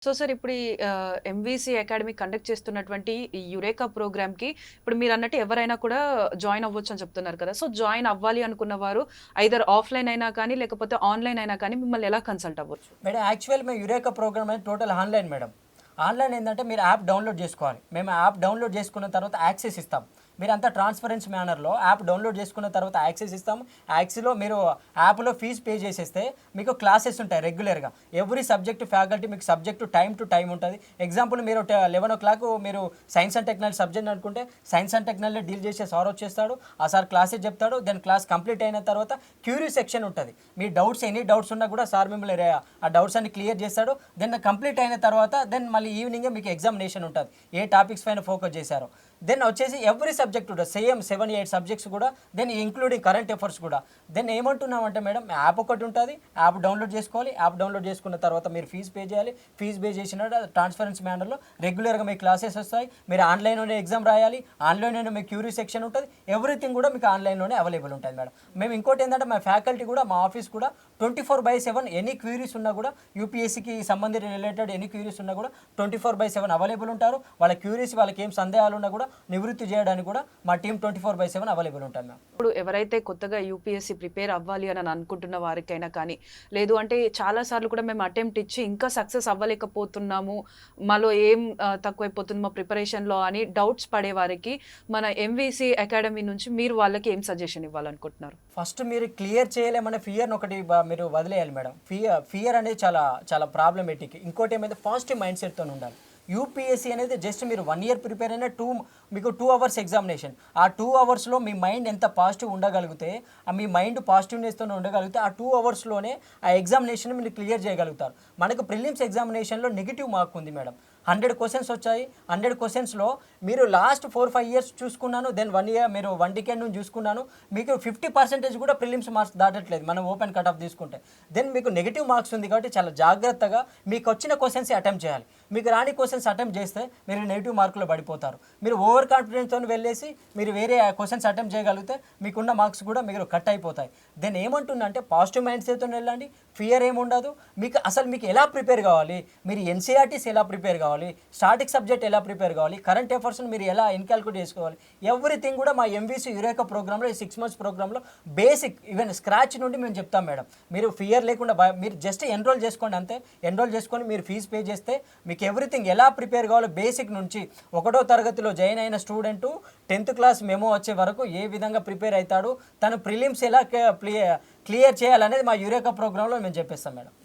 So sir ఇప్పుడు ఈ MVC academy conduct చేస్తున్నటువంటి ఈ యురేకా ప్రోగ్రామ్‌కి ఇప్పుడు మీరన్నట్టు ఎవరైనా కూడా జాయిన్ అవ్వచ్చు అని చెప్తున్నారు కదా! సో జాయిన్ అవ్వాలి అనుకున్న వారు ఐదర్ ఆఫ్‌లైన్ అయినా కానీ, లేకపోతే ఆన్‌లైన్ అయినా కానీ మిమ్మల్ని ఎలా కన్సల్ట్ అవ్వచ్చు? మేడం యాక్చువల్ మేము యురేకా ప్రోగ్రామ్ అనేది టోటల్ ఆన్లైన్ మేడం. ఆన్లైన్ ఏంటంటే మీరు యాప్ డౌన్లోడ్ చేసుకోవాలి. మేము యాప్ డౌన్లోడ్ చేసుకున్న తర్వాత యాక్సెస్ ఇస్తాం. మీరంతా ట్రాన్స్పరెన్సీ మేనర్లో యాప్ డౌన్లోడ్ చేసుకున్న తర్వాత యాక్సెస్ ఇస్తాం. యాక్స్లో మీరు యాప్లో ఫీజు పే చేసేస్తే మీకు క్లాసెస్ ఉంటాయి రెగ్యులర్గా. ఎవ్రీ సబ్జెక్ట్ ఫ్యాకల్టీ మీకు సబ్జెక్టు టైం టు టైం ఉంటుంది. ఎగ్జాంపుల్ మీరు 11 మీరు సైన్స్ అండ్ టెక్నాలజీ సబ్జెక్ట్ అనుకుంటే సైన్స్ అండ్ టెక్నాలజీ డీల్ చేసే సార్ వచ్చేస్తాడు. ఆ సార్ క్లాసెస్ చెప్తాడు. దెన్ క్లాస్ కంప్లీట్ అయిన తర్వాత క్యూరీ సెక్షన్ ఉంటుంది. మీ డౌట్స్ ఎనీ డౌట్స్ ఉన్నా కూడా సార్ మిమ్మల్ని ఆ డౌట్స్ అన్ని క్లియర్ చేస్తాడు. దెన్ కంప్లీట్ అయిన తర్వాత దెన్ మళ్ళీ ఈవినింగే మీకు ఎగ్జామినేషన్ ఉంటుంది. ఏ టాపిక్స్ పైన ఫోకస్ చేశారో దెన్ వచ్చేసి ఎవ్రీ సబ్జెక్ట్ కూడా సేమ్ 7-8 సబ్జెక్ట్స్ కూడా దెన్ ఇంక్లూడింగ్ కరెంట్ అఫైర్స్ కూడా. దెన్ ఏమంటున్నామంటే మేడం యాప్ ఒకటి ఉంటుంది. యాప్ డౌన్లోడ్ చేసుకోవాలి. యాప్ డౌన్లోడ్ చేసుకున్న తర్వాత మీరు ఫీజు పే చేయాలి. ఫీజు పే చేసిన ట్రాన్స్పరెన్సీ మేనర్లో రెగ్యులర్గా మీ క్లాసెస్ వస్తాయి. మీరు ఆన్లైన్లోనే ఎగ్జామ్ రాయాలి. ఆన్లైన్లోనే మీ క్యూరీ సెక్షన్ ఉంటుంది. ఎవ్రీథింగ్ కూడా మీకు ఆన్లైన్లోనే అవైలబుల్ ఉంటుంది మేడం. మేము ఇంకోటి ఏంటంటే మా ఫ్యాకల్టీ కూడా మా ఆఫీస్ కూడా 24/7 ఎనీ క్వీరీస్ ఉన్నా కూడా యూపీఎస్సీకి సంబంధించిన రిలేటెడ్ ఎనీ క్వీరీస్ ఉన్నా కూడా 24/7 అవైలబుల్ ఉంటారు. వాళ్ళ క్యూరీస్ వాళ్ళకి ఏం సందేహాలు ఉన్నా కూడా నివృత్తి చేయడానికి కూడా మా టీం 24/7 అవైలబుల్ ఉంటుంది మ్యామ్. ఇప్పుడు ఎవరైతే కొత్తగా యూపీఎస్సీ ప్రిపేర్ అవ్వాలి అని అనుకుంటున్న వారికైనా కానీ, లేదు అంటే చాలా సార్లు కూడా మేము అటెంప్ట్ ఇచ్చి ఇంకా సక్సెస్ అవ్వలేకపోతున్నాము, మాలో ఏం తక్కువైపోతుంది మా ప్రిపరేషన్‌లో అని డౌట్స్ పడే వారికి మన ఎంవీసీ అకాడమీ నుంచి మీరు వాళ్ళకి ఏం సజెషన్ ఇవ్వాలనుకుంటున్నారు? ఫస్ట్ మీరు క్లియర్ చేయలేమనే ఫియర్ని ఒకటి మీరు వదిలేయాలి మేడం. ఫియర్ అనేది చాలా చాలా ప్రాబ్లమేటిక్. ఇంకోటి ఏమైతే పాజిటివ్ మైండ్ సెట్తో ఉండాలి. యూపీఎస్సీ అనేది జస్ట్ మీరు 1 ఇయర్ ప్రిపేర్ అయినా మీకు 2 అవర్స్ ఎగ్జామినేషన్. ఆ 2 అవర్స్లో మీ మైండ్ ఎంత పాజిటివ్ ఉండగలిగితే, మీ మైండ్ పాజిటివ్నెస్తో ఉండగలిగితే ఆ 2 అవర్స్లోనే ఆ ఎగ్జామినేషన్ మీరు క్లియర్ చేయగలుగుతారు. మనకు ప్రిలిమ్స్ ఎగ్జామినేషన్లో నెగిటివ్ మార్క్ ఉంది మేడం. 100 క్వశ్చన్స్ వచ్చాయి. 100 క్వశ్చన్స్లో మీరు లాస్ట్ 4-5 ఇయర్స్ చూసుకున్నాను. దెన్ 1 ఇయర్ మీరు 1 డికేడ్ నుంచి చూసుకున్నాను. మీకు 50% కూడా ప్రిలిమ్స్ మార్క్స్ దాటట్లేదు మనం ఓపెన్ కట్ ఆఫ్ తీసుకుంటే. దెన్ మీకు నెగిటివ్ మార్క్స్ ఉంది కాబట్టి చాలా జాగ్రత్తగా మీకు వచ్చిన క్వశ్చన్స్ అటెంప్ట్ చేయాలి. మీకు రాని క్వశ్చన్స్ అటెంప్ట్ చేస్తే మీరు నెగిటివ్ మార్కులో పడిపోతారు. మీరు ఓవర్ కాన్ఫిడెన్స్తో వెళ్ళేసి మీరు వేరే క్వశ్చన్స్ అటెంప్ట్ చేయగలిగితే మీకున్న మార్క్స్ కూడా మీరు కట్ అయిపోతాయి. దెన్ ఏమంటుందంటే పాజిటివ్ మైండ్ సెట్తో వెళ్ళండి. ఫియర్ ఏముండదు. మీకు ఎలా ప్రిపేర్ కావాలి, మీరు ఎన్సీఆర్టీస్ ఎలా ప్రిపేర్ కావాలి, స్టాటిక్ సబ్జెక్ట్ ఎలా ప్రిపేర్ కావాలి, కరెంట్ అఫైర్స్ని మీరు ఎలా ఇన్కాల్కులేట్ చేసుకోవాలి, ఎవ్రీథింగ్ కూడా మా ఎంవీసీ యురేకా ప్రోగ్రాంలో ఈ 6 మంత్స్ ప్రోగ్రాంలో బేసిక్ ఈవెన్ స్క్రాచ్ నుండి మేము చెప్తాం మేడం. మీరు ఫియర్ లేకుండా మీరు జస్ట్ ఎన్రోల్ చేసుకోండి అంతే. ఎన్రోల్ చేసుకొని మీరు ఫీజు పే చేస్తే మీకు ఎవ్రీథింగ్ ఎలా ప్రిపేర్ కావాలో బేసిక్ నుంచి 1వ తరగతిలో జాయిన్ అయిన స్టూడెంట్ 10th క్లాస్ మెమో వచ్చే వరకు ఏ విధంగా ప్రిపేర్ అవుతాడు, తను ప్రిలిమ్స్ ఎలా క్లియర్ చేయాలనేది మా యురేకా ప్రోగ్రాంలో మేము చెప్పేస్తాం మేడం.